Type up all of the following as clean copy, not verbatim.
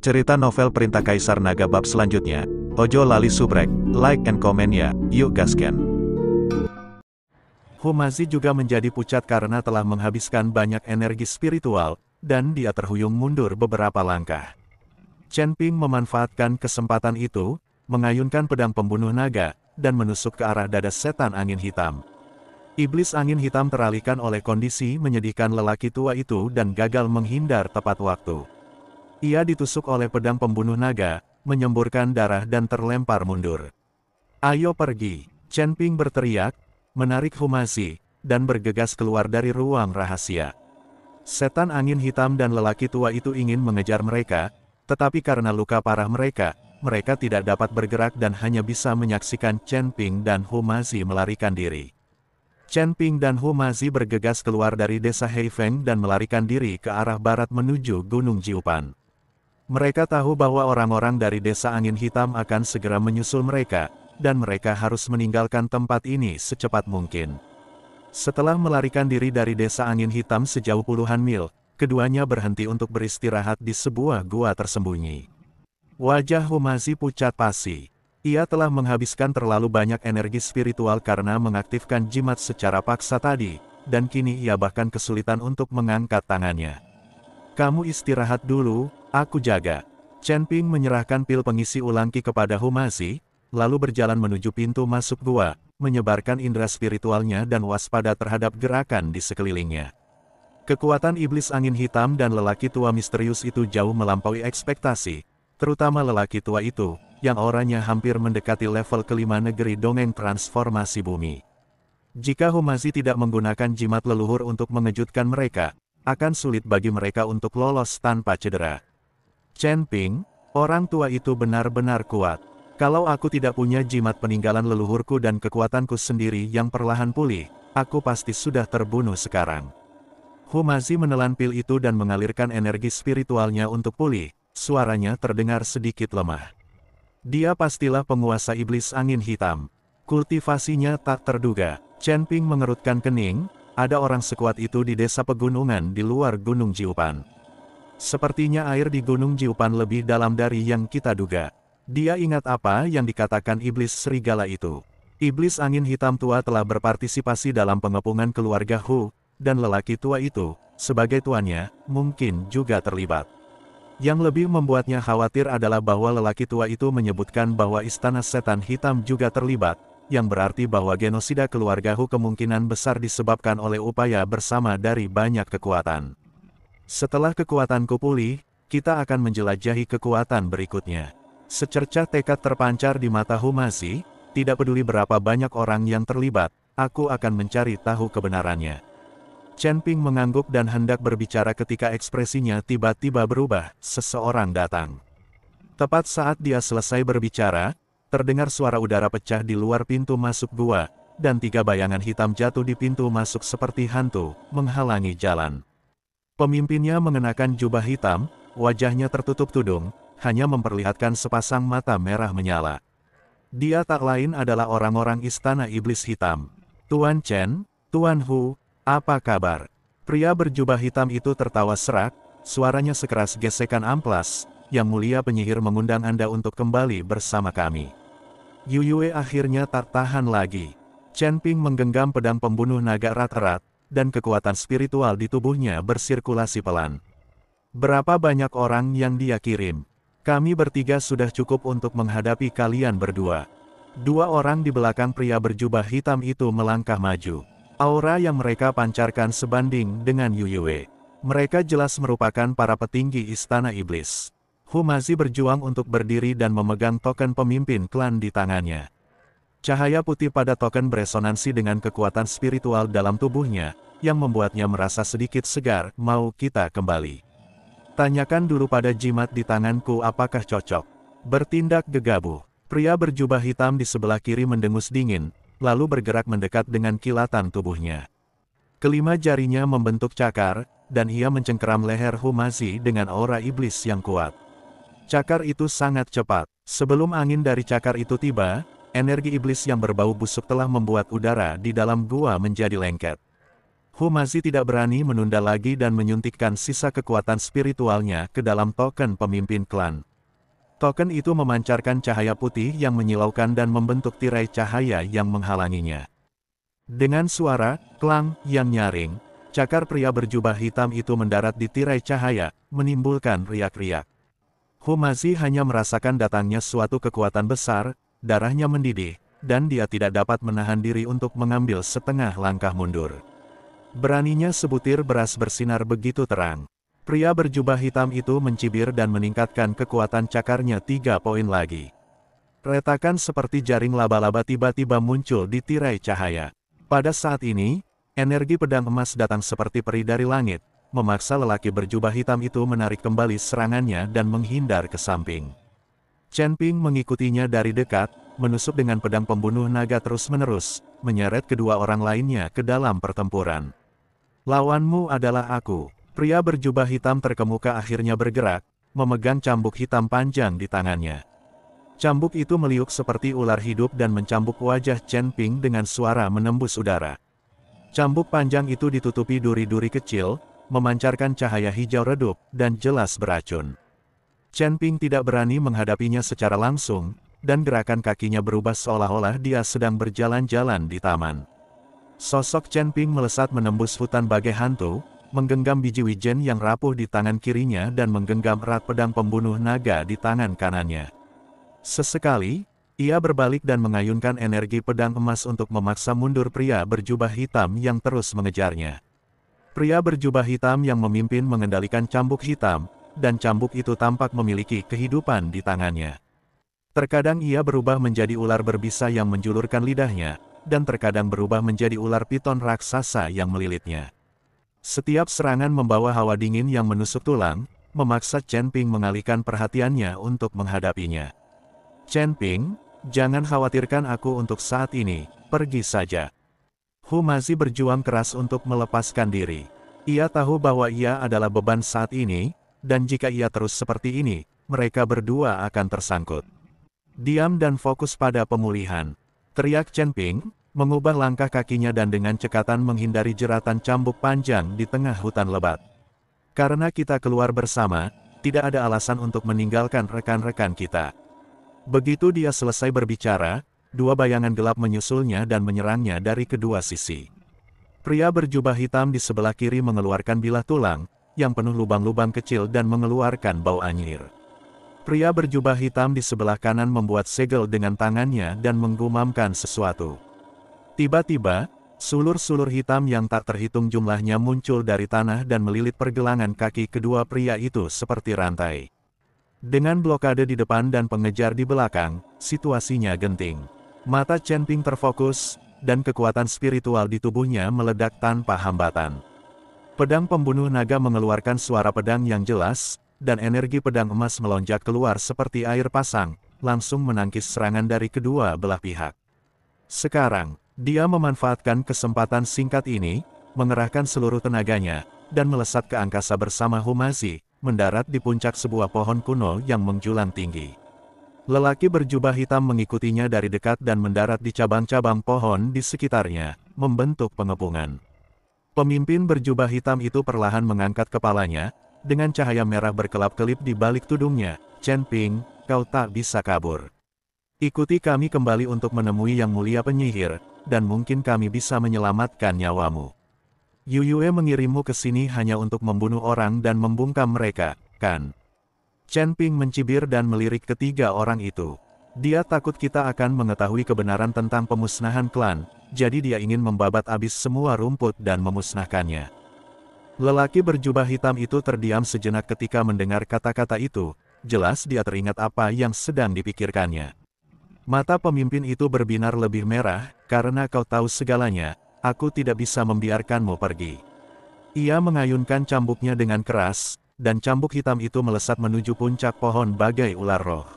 Cerita novel Perintah Kaisar Naga bab selanjutnya. Ojo lali subrek, like and comment ya, yuk gasken. Humazi juga menjadi pucat karena telah menghabiskan banyak energi spiritual, dan dia terhuyung mundur beberapa langkah. Chen Ping memanfaatkan kesempatan itu, mengayunkan pedang pembunuh naga, dan menusuk ke arah dada setan angin hitam. Iblis angin hitam teralihkan oleh kondisi menyedihkan lelaki tua itu dan gagal menghindar tepat waktu. Ia ditusuk oleh pedang pembunuh naga, menyemburkan darah dan terlempar mundur. "Ayo pergi!" Chen Ping berteriak, menarik Humazi, dan bergegas keluar dari ruang rahasia. Setan angin hitam dan lelaki tua itu ingin mengejar mereka, tetapi karena luka parah mereka tidak dapat bergerak dan hanya bisa menyaksikan Chen Ping dan Humazi melarikan diri. Chen Ping dan Humazi bergegas keluar dari desa Heifeng dan melarikan diri ke arah barat menuju Gunung Jiupan. Mereka tahu bahwa orang-orang dari desa angin hitam akan segera menyusul mereka, dan mereka harus meninggalkan tempat ini secepat mungkin. Setelah melarikan diri dari desa angin hitam sejauh puluhan mil, keduanya berhenti untuk beristirahat di sebuah gua tersembunyi. Wajah Humazi pucat pasi. Ia telah menghabiskan terlalu banyak energi spiritual karena mengaktifkan jimat secara paksa tadi, dan kini ia bahkan kesulitan untuk mengangkat tangannya. "Kamu istirahat dulu, aku jaga." Chen Ping menyerahkan pil pengisi ulang ki kepada Humazi, lalu berjalan menuju pintu masuk gua, menyebarkan indera spiritualnya dan waspada terhadap gerakan di sekelilingnya. Kekuatan iblis angin hitam dan lelaki tua misterius itu jauh melampaui ekspektasi, terutama lelaki tua itu, yang auranya hampir mendekati level kelima negeri dongeng transformasi bumi. Jika Humazi tidak menggunakan jimat leluhur untuk mengejutkan mereka, akan sulit bagi mereka untuk lolos tanpa cedera. "Chen Ping, orang tua itu benar-benar kuat. Kalau aku tidak punya jimat peninggalan leluhurku dan kekuatanku sendiri yang perlahan pulih, aku pasti sudah terbunuh sekarang." Humazi menelan pil itu dan mengalirkan energi spiritualnya untuk pulih, suaranya terdengar sedikit lemah. Dia pastilah penguasa iblis angin hitam. Kultivasinya tak terduga. Chen Ping mengerutkan kening. Ada orang sekuat itu di desa pegunungan di luar Gunung Jiupan. Sepertinya air di Gunung Jiupan lebih dalam dari yang kita duga. Dia ingat apa yang dikatakan iblis serigala itu. Iblis angin hitam tua telah berpartisipasi dalam pengepungan keluarga Hu, dan lelaki tua itu, sebagai tuannya, mungkin juga terlibat. Yang lebih membuatnya khawatir adalah bahwa lelaki tua itu menyebutkan bahwa istana setan hitam juga terlibat, yang berarti bahwa genosida keluarga Hu kemungkinan besar disebabkan oleh upaya bersama dari banyak kekuatan. "Setelah kekuatanku pulih, kita akan menjelajahi kekuatan berikutnya." Secercah tekad terpancar di mata Humazi, tidak peduli berapa banyak orang yang terlibat, aku akan mencari tahu kebenarannya. Chen Ping mengangguk dan hendak berbicara ketika ekspresinya tiba-tiba berubah, seseorang datang. Tepat saat dia selesai berbicara, terdengar suara udara pecah di luar pintu masuk gua, dan 3 bayangan hitam jatuh di pintu masuk seperti hantu, menghalangi jalan. Pemimpinnya mengenakan jubah hitam, wajahnya tertutup tudung, hanya memperlihatkan sepasang mata merah menyala. Dia tak lain adalah orang-orang istana iblis hitam. "Tuan Chen, Tuan Hu, apa kabar?" Pria berjubah hitam itu tertawa serak, suaranya sekeras gesekan amplas. "Yang mulia penyihir mengundang Anda untuk kembali bersama kami." Yu Yue akhirnya tak tahan lagi. Chen Ping menggenggam pedang pembunuh naga erat-erat, dan kekuatan spiritual di tubuhnya bersirkulasi pelan. "Berapa banyak orang yang dia kirim? Kami bertiga sudah cukup untuk menghadapi kalian berdua." 2 orang di belakang pria berjubah hitam itu melangkah maju. Aura yang mereka pancarkan sebanding dengan Yu Yue. Mereka jelas merupakan para petinggi istana iblis. Humazi berjuang untuk berdiri dan memegang token pemimpin klan di tangannya. Cahaya putih pada token beresonansi dengan kekuatan spiritual dalam tubuhnya, yang membuatnya merasa sedikit segar. "Mau kita kembali? Tanyakan dulu pada jimat di tanganku apakah cocok." Bertindak gegabah, pria berjubah hitam di sebelah kiri mendengus dingin, lalu bergerak mendekat dengan kilatan tubuhnya. Kelima jarinya membentuk cakar, dan ia mencengkeram leher Humazi dengan aura iblis yang kuat. Cakar itu sangat cepat. Sebelum angin dari cakar itu tiba, energi iblis yang berbau busuk telah membuat udara di dalam gua menjadi lengket. Humazi tidak berani menunda lagi dan menyuntikkan sisa kekuatan spiritualnya ke dalam token pemimpin klan. Token itu memancarkan cahaya putih yang menyilaukan dan membentuk tirai cahaya yang menghalanginya. Dengan suara klang yang nyaring, cakar pria berjubah hitam itu mendarat di tirai cahaya, menimbulkan riak-riak. Humazi hanya merasakan datangnya suatu kekuatan besar, darahnya mendidih, dan dia tidak dapat menahan diri untuk mengambil setengah langkah mundur. Beraninya sebutir beras bersinar begitu terang. Pria berjubah hitam itu mencibir dan meningkatkan kekuatan cakarnya 3 poin lagi. Retakan seperti jaring laba-laba tiba-tiba muncul di tirai cahaya. Pada saat ini, energi pedang emas datang seperti peri dari langit, memaksa lelaki berjubah hitam itu menarik kembali serangannya dan menghindar ke samping. Chen Ping mengikutinya dari dekat, menusuk dengan pedang pembunuh naga terus-menerus, menyeret kedua orang lainnya ke dalam pertempuran. Lawanmu adalah aku. Pria berjubah hitam terkemuka akhirnya bergerak, memegang cambuk hitam panjang di tangannya. Cambuk itu meliuk seperti ular hidup dan mencambuk wajah Chen Ping dengan suara menembus udara. Cambuk panjang itu ditutupi duri-duri kecil, memancarkan cahaya hijau redup, dan jelas beracun. Chen Ping tidak berani menghadapinya secara langsung, dan gerakan kakinya berubah seolah-olah dia sedang berjalan-jalan di taman. Sosok Chen Ping melesat menembus hutan bagai hantu, menggenggam biji wijen yang rapuh di tangan kirinya dan menggenggam erat pedang pembunuh naga di tangan kanannya. Sesekali, ia berbalik dan mengayunkan energi pedang emas untuk memaksa mundur pria berjubah hitam yang terus mengejarnya. Pria berjubah hitam yang memimpin mengendalikan cambuk hitam, dan cambuk itu tampak memiliki kehidupan di tangannya. Terkadang ia berubah menjadi ular berbisa yang menjulurkan lidahnya, dan terkadang berubah menjadi ular piton raksasa yang melilitnya. Setiap serangan membawa hawa dingin yang menusuk tulang, memaksa Chen Ping mengalihkan perhatiannya untuk menghadapinya. Chen Ping, jangan khawatirkan aku untuk saat ini, pergi saja. Humazi berjuang keras untuk melepaskan diri. Ia tahu bahwa ia adalah beban saat ini, dan jika ia terus seperti ini, mereka berdua akan tersangkut. Diam dan fokus pada pemulihan. Teriak Chen Ping, mengubah langkah kakinya dan dengan cekatan menghindari jeratan cambuk panjang di tengah hutan lebat. Karena kita keluar bersama, tidak ada alasan untuk meninggalkan rekan-rekan kita. Begitu dia selesai berbicara, dua bayangan gelap menyusulnya dan menyerangnya dari kedua sisi. Pria berjubah hitam di sebelah kiri mengeluarkan bilah tulang, yang penuh lubang-lubang kecil dan mengeluarkan bau anyir. Pria berjubah hitam di sebelah kanan membuat segel dengan tangannya dan menggumamkan sesuatu. Tiba-tiba, sulur-sulur hitam yang tak terhitung jumlahnya muncul dari tanah dan melilit pergelangan kaki kedua pria itu seperti rantai. Dengan blokade di depan dan pengejar di belakang, situasinya genting. Mata Chen Ping terfokus, dan kekuatan spiritual di tubuhnya meledak tanpa hambatan. Pedang pembunuh naga mengeluarkan suara pedang yang jelas, dan energi pedang emas melonjak keluar seperti air pasang, langsung menangkis serangan dari kedua belah pihak. Sekarang, dia memanfaatkan kesempatan singkat ini, mengerahkan seluruh tenaganya, dan melesat ke angkasa bersama Humazi, mendarat di puncak sebuah pohon kuno yang menjulang tinggi. Lelaki berjubah hitam mengikutinya dari dekat dan mendarat di cabang-cabang pohon di sekitarnya, membentuk pengepungan. Pemimpin berjubah hitam itu perlahan mengangkat kepalanya, dengan cahaya merah berkelap-kelip di balik tudungnya. Chen Ping, kau tak bisa kabur. Ikuti kami kembali untuk menemui Yang Mulia Penyihir, dan mungkin kami bisa menyelamatkan nyawamu. Yu Yue mengirimmu ke sini hanya untuk membunuh orang dan membungkam mereka, kan? Chen Ping mencibir dan melirik ketiga orang itu. Dia takut kita akan mengetahui kebenaran tentang pemusnahan klan, jadi dia ingin membabat habis semua rumput dan memusnahkannya. Lelaki berjubah hitam itu terdiam sejenak ketika mendengar kata-kata itu, jelas dia teringat apa yang sedang dipikirkannya. Mata pemimpin itu berbinar lebih merah, karena kau tahu segalanya, aku tidak bisa membiarkanmu pergi. Ia mengayunkan cambuknya dengan keras, dan cambuk hitam itu melesat menuju puncak pohon bagai ular roh.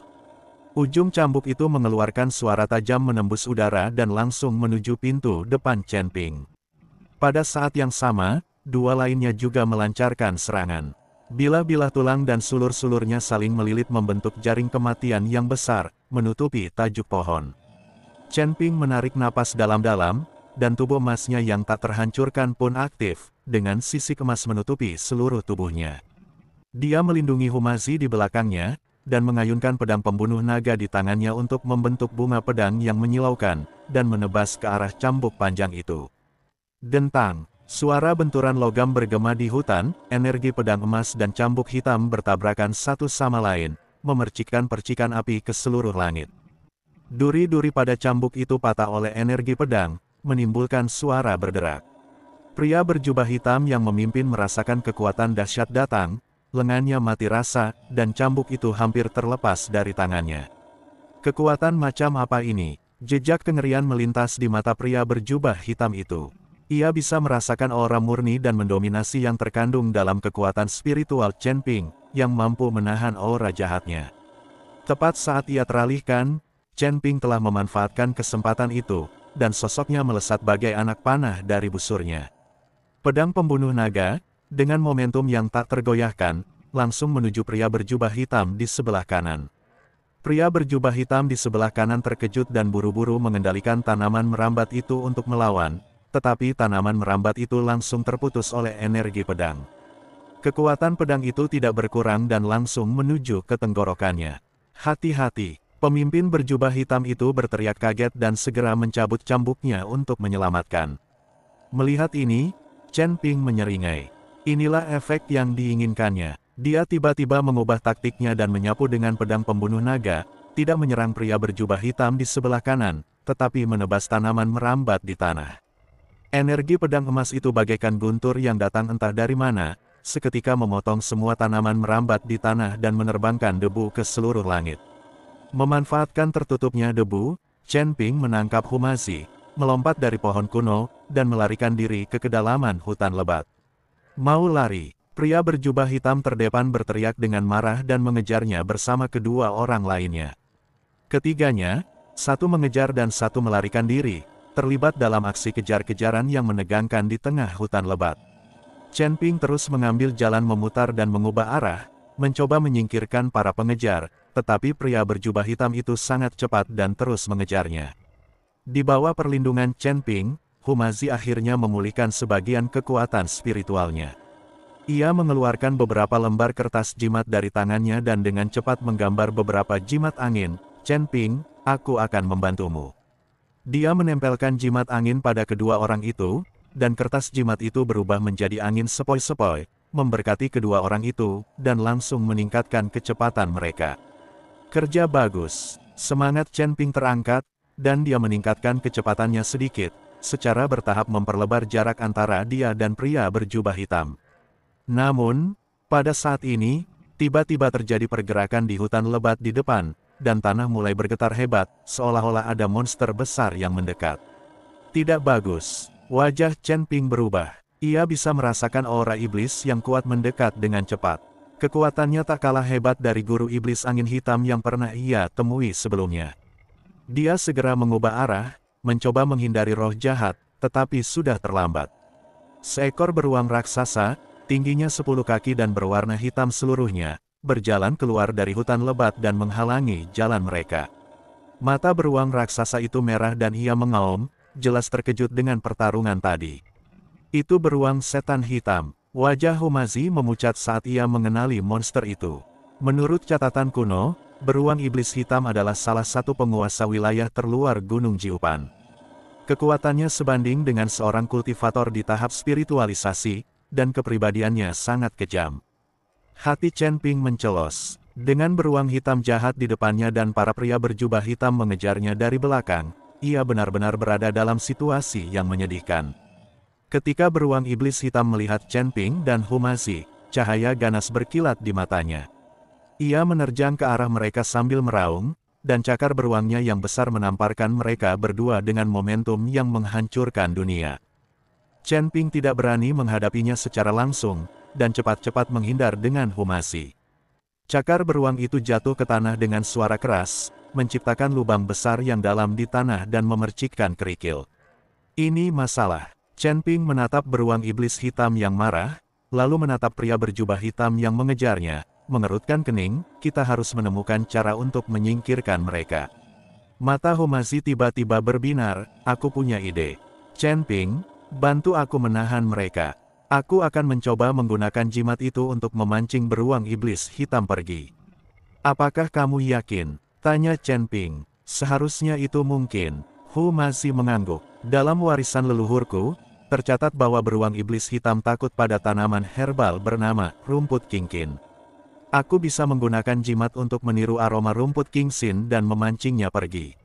Ujung cambuk itu mengeluarkan suara tajam menembus udara dan langsung menuju pintu depan Chen Ping. Pada saat yang sama, dua lainnya juga melancarkan serangan. Bilah-bilah tulang dan sulur-sulurnya saling melilit membentuk jaring kematian yang besar, menutupi tajuk pohon. Chen Ping menarik napas dalam-dalam, dan tubuh emasnya yang tak terhancurkan pun aktif, dengan sisik emas menutupi seluruh tubuhnya. Dia melindungi Humazi di belakangnya, dan mengayunkan pedang pembunuh naga di tangannya untuk membentuk bunga pedang yang menyilaukan, dan menebas ke arah cambuk panjang itu. Dentang, suara benturan logam bergema di hutan, energi pedang emas dan cambuk hitam bertabrakan satu sama lain, memercikkan percikan api ke seluruh langit. Duri-duri pada cambuk itu patah oleh energi pedang, menimbulkan suara berderak. Pria berjubah hitam yang memimpin merasakan kekuatan dahsyat datang, lengannya mati rasa, dan cambuk itu hampir terlepas dari tangannya. Kekuatan macam apa ini? Jejak kengerian melintas di mata pria berjubah hitam itu. Ia bisa merasakan aura murni dan mendominasi yang terkandung dalam kekuatan spiritual Chen Ping, yang mampu menahan aura jahatnya. Tepat saat ia teralihkan, Chen Ping telah memanfaatkan kesempatan itu, dan sosoknya melesat bagai anak panah dari busurnya. Pedang pembunuh naga, dengan momentum yang tak tergoyahkan, langsung menuju pria berjubah hitam di sebelah kanan. Pria berjubah hitam di sebelah kanan terkejut dan buru-buru mengendalikan tanaman merambat itu untuk melawan, tetapi tanaman merambat itu langsung terputus oleh energi pedang. Kekuatan pedang itu tidak berkurang dan langsung menuju ke tenggorokannya. Hati-hati! Pemimpin berjubah hitam itu berteriak kaget dan segera mencabut cambuknya untuk menyelamatkan. Melihat ini, Chen Ping menyeringai. Inilah efek yang diinginkannya. Dia tiba-tiba mengubah taktiknya dan menyapu dengan pedang pembunuh naga, tidak menyerang pria berjubah hitam di sebelah kanan, tetapi menebas tanaman merambat di tanah. Energi pedang emas itu bagaikan guntur yang datang entah dari mana, seketika memotong semua tanaman merambat di tanah dan menerbangkan debu ke seluruh langit. Memanfaatkan tertutupnya debu, Chen Ping menangkap Humazi, melompat dari pohon kuno, dan melarikan diri ke kedalaman hutan lebat. Mau lari, pria berjubah hitam terdepan berteriak dengan marah dan mengejarnya bersama kedua orang lainnya. Ketiganya, satu mengejar dan satu melarikan diri, terlibat dalam aksi kejar-kejaran yang menegangkan di tengah hutan lebat. Chen Ping terus mengambil jalan memutar dan mengubah arah, mencoba menyingkirkan para pengejar, tetapi pria berjubah hitam itu sangat cepat dan terus mengejarnya. Di bawah perlindungan Chen Ping, Humazi akhirnya memulihkan sebagian kekuatan spiritualnya. Ia mengeluarkan beberapa lembar kertas jimat dari tangannya dan dengan cepat menggambar beberapa jimat angin. Chen Ping, aku akan membantumu. Dia menempelkan jimat angin pada kedua orang itu, dan kertas jimat itu berubah menjadi angin sepoi-sepoi, memberkati kedua orang itu, dan langsung meningkatkan kecepatan mereka. Kerja bagus. Semangat Chen Ping terangkat, dan dia meningkatkan kecepatannya sedikit, secara bertahap memperlebar jarak antara dia dan pria berjubah hitam. Namun, pada saat ini, tiba-tiba terjadi pergerakan di hutan lebat di depan, dan tanah mulai bergetar hebat, seolah-olah ada monster besar yang mendekat. Tidak bagus. Wajah Chen Ping berubah. Ia bisa merasakan aura iblis yang kuat mendekat dengan cepat. Kekuatannya tak kalah hebat dari guru iblis angin hitam yang pernah ia temui sebelumnya. Dia segera mengubah arah, mencoba menghindari roh jahat, tetapi sudah terlambat. Seekor beruang raksasa, tingginya 10 kaki dan berwarna hitam seluruhnya, berjalan keluar dari hutan lebat dan menghalangi jalan mereka. Mata beruang raksasa itu merah dan ia mengaum, jelas terkejut dengan pertarungan tadi. Itu beruang setan hitam. Wajah Humazi memucat saat ia mengenali monster itu. Menurut catatan kuno, beruang iblis hitam adalah salah satu penguasa wilayah terluar Gunung Jiupan. Kekuatannya sebanding dengan seorang kultivator di tahap spiritualisasi, dan kepribadiannya sangat kejam. Hati Chen Ping mencelos. Dengan beruang hitam jahat di depannya dan para pria berjubah hitam mengejarnya dari belakang, ia benar-benar berada dalam situasi yang menyedihkan. Ketika beruang iblis hitam melihat Chen Ping dan Humazi, cahaya ganas berkilat di matanya. Ia menerjang ke arah mereka sambil meraung, dan cakar beruangnya yang besar menamparkan mereka berdua dengan momentum yang menghancurkan dunia. Chen Ping tidak berani menghadapinya secara langsung, dan cepat-cepat menghindar dengan Humazi. Cakar beruang itu jatuh ke tanah dengan suara keras, menciptakan lubang besar yang dalam di tanah dan memercikkan kerikil. Ini masalah. Chen Ping menatap beruang iblis hitam yang marah, lalu menatap pria berjubah hitam yang mengejarnya, mengerutkan kening, kita harus menemukan cara untuk menyingkirkan mereka. Mata Humazi tiba-tiba berbinar, aku punya ide. Chen Ping, bantu aku menahan mereka. Aku akan mencoba menggunakan jimat itu untuk memancing beruang iblis hitam pergi. Apakah kamu yakin? Tanya Chen Ping. Seharusnya itu mungkin. Hu masih mengangguk. Dalam warisan leluhurku, tercatat bahwa beruang iblis hitam takut pada tanaman herbal bernama rumput kingkin. Aku bisa menggunakan jimat untuk meniru aroma rumput kingsin dan memancingnya pergi.